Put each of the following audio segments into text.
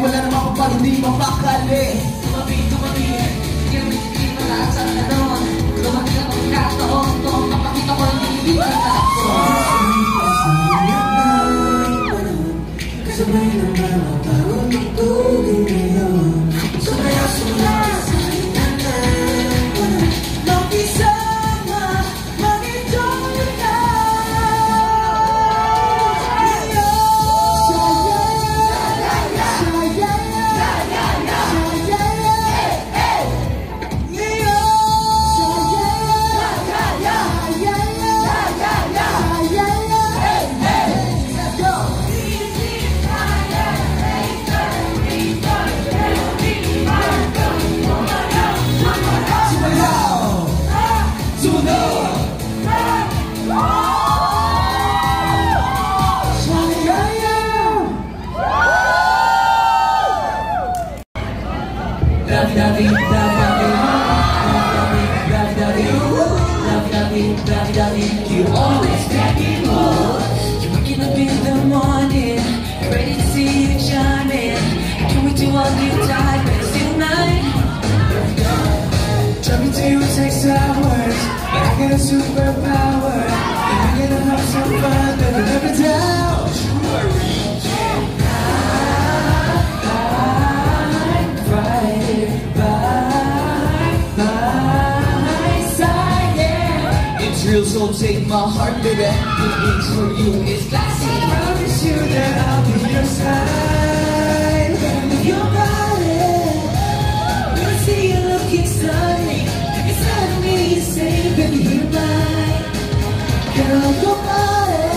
Wala namang pag hindi mapakali. Tumabi, hindi malakas ang tanon. Lumaki ang pagkataon to, mapakita ko ang hindi kasabay ng mga bagong tugtugin ngayon. Sumaya-sumaya sa inanay, makisama, mag-enjoy ka. You always got me more. You're waking up in the morning, ready to see you shining. Can we do a new time tonight? Drop me to you 6 hours, but I got a superpower. And we're gonna have some fun, but never doubt. So take my heart, baby. Good things for you is classy. I promise you that I'll be your side. With your body, when I see you looking stunning, inside of me you say, baby, you're mine. Girl, your body,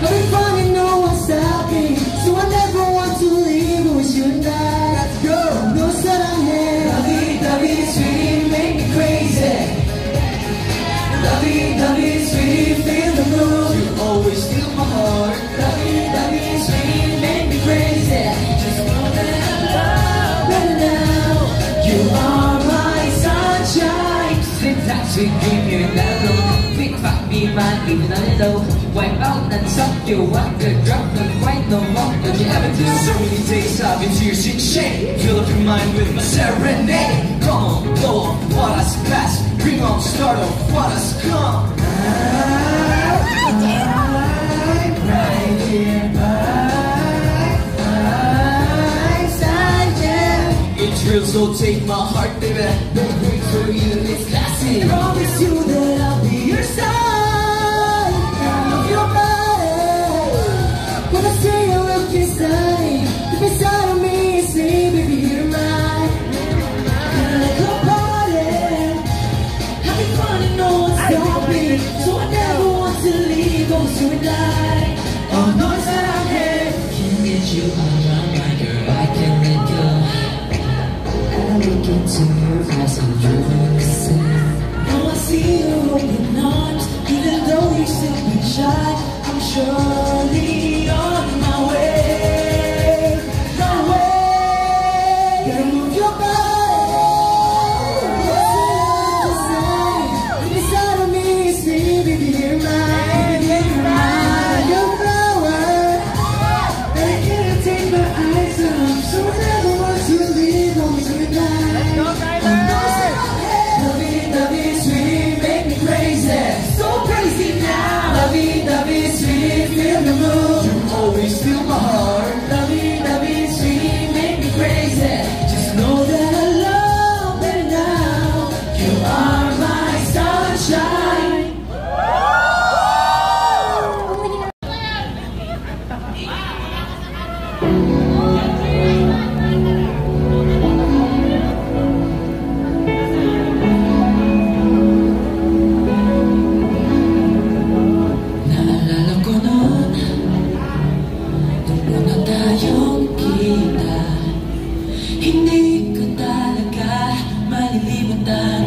having fun and no one's stopping. So I never want to leave with you tonight. Let's go. No saranghe, lovey, sweet, make me crazy. Lovey, sweet, feel the mood. You always steal my heart. Lovey, sweet, make me crazy. Just know that I love better now. You are my sunshine. Syntax, we give you that low. Think fuck me, man, even on it low. Wipe out and suck your wonder. Drop the white no more. Don't you ever do? So many days I've been tears in shame. Fill up your mind with my serenade. Come on, blow up what has passed. Bring on, start off what has come. I'm right here. Girls, don't take my heart, baby. The green for you is classic. Promise you that I'll be your side. I love your body. When I say I look inside, deep inside of me, say, baby, you're mine. Kinda like a party, having fun and no one's stopping. So I never want to leave, almost you and I. Oh, no, it's not out here. Can't get you out of my girl, I can't let go. I look into your eyes and you're the same. Now I see your open arms, even though you still be shy. I'm surely on my way, my way. Gotta move your body. Inside of me, say, baby, you're mine, you're mine, you're power. And I can't take my eyes off, so I never want to leave. Always feel my heart. Lovey, sweet, make me crazy. Just know that I love it now. You are my sunshine. Naalala ko noon, una tayong kita, hindi ko talaga malilimutan.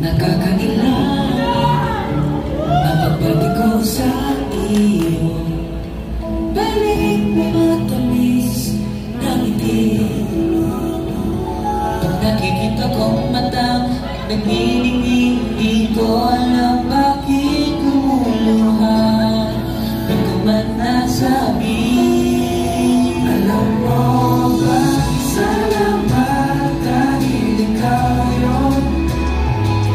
Nakakailang napagbati ko sa iyo, balik mo matamis na ngiti. Pag nakikita kong matang nagniningning, di ko alam bakit lumuluhan. Man nasabi, alam mo ba, salamat dahil ikaw yun.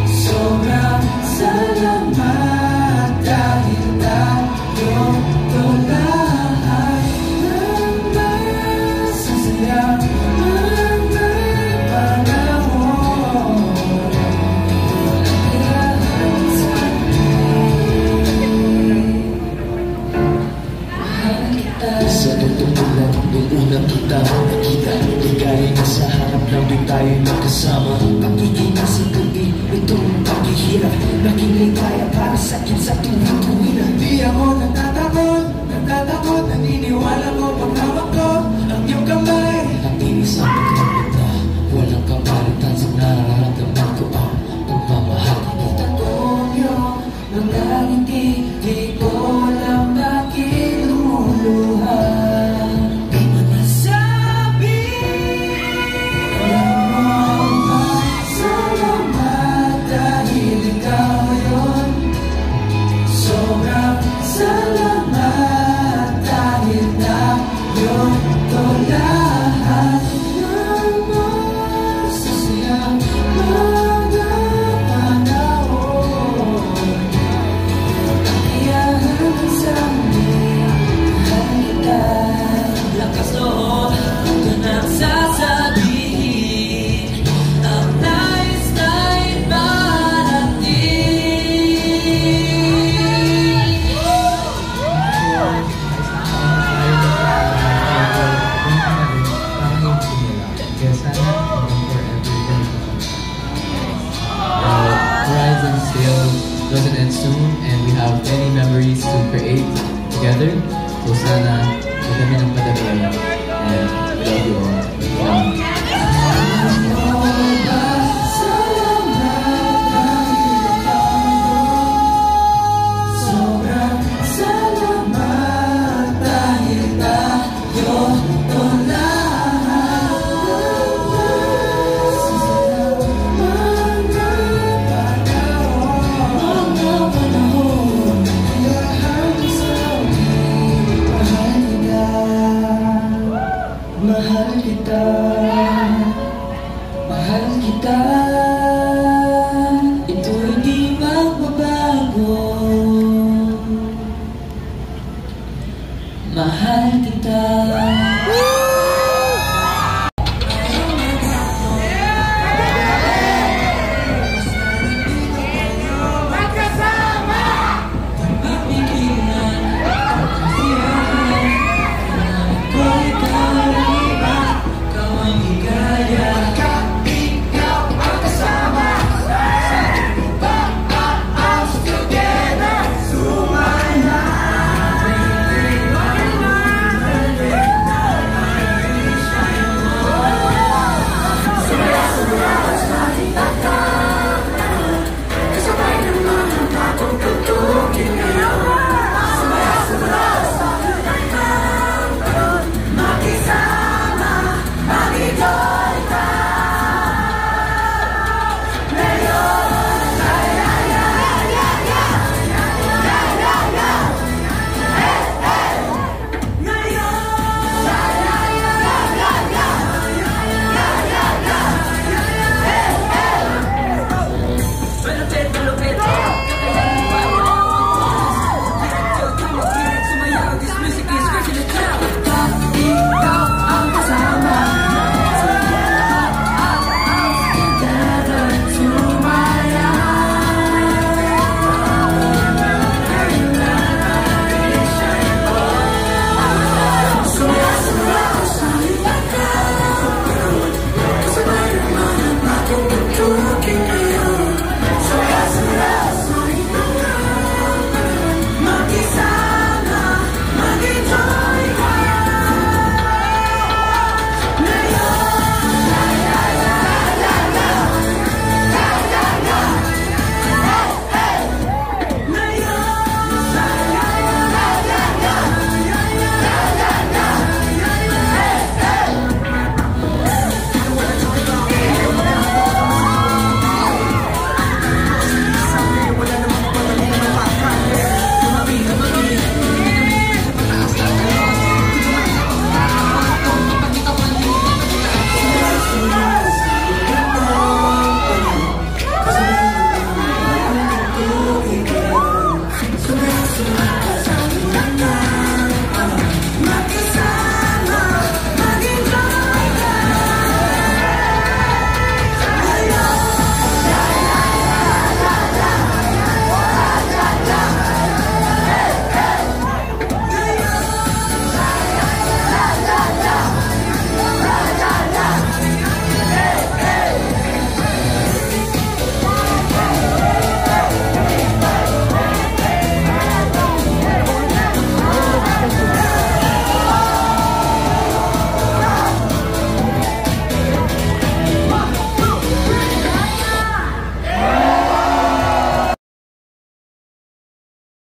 Sobrang salamat dahil tayo to lahat ng masasayang mga panahon. Sa totoo lang, nung unang kita nakita, ligaya na sa harap lang din tayo magkasama. Pagkikita sa gabi, itong paghihirap, naging ligaya para sa akin sa tuwing na. Di ako natatakot, naniniwala ko pagkawak ko ang iyong kamay. Nakinis ang pagkakita, walang kapalitan sa nararamdaman ko ang pagmamahal. Kita ko yung mga ngiti, di ko alam bakit lumuluhan. Di mo nasabi, alam mo ba, salamat dahil ikaw yun. Sobrang salamat dahil tayo to lahat ng masasayang mga panahon. Lakas loob ko nang sasabihin ang nais na ibarating. Horizon still doesn't end soon, and we have many memories to create together. So sana madami ng padami, and love you all. Sobrang salamat dahil tayo to lahat ng masasayang mga panahon. Mahal kita, mahal kita. Ito'y di magbabago. Mahal kita.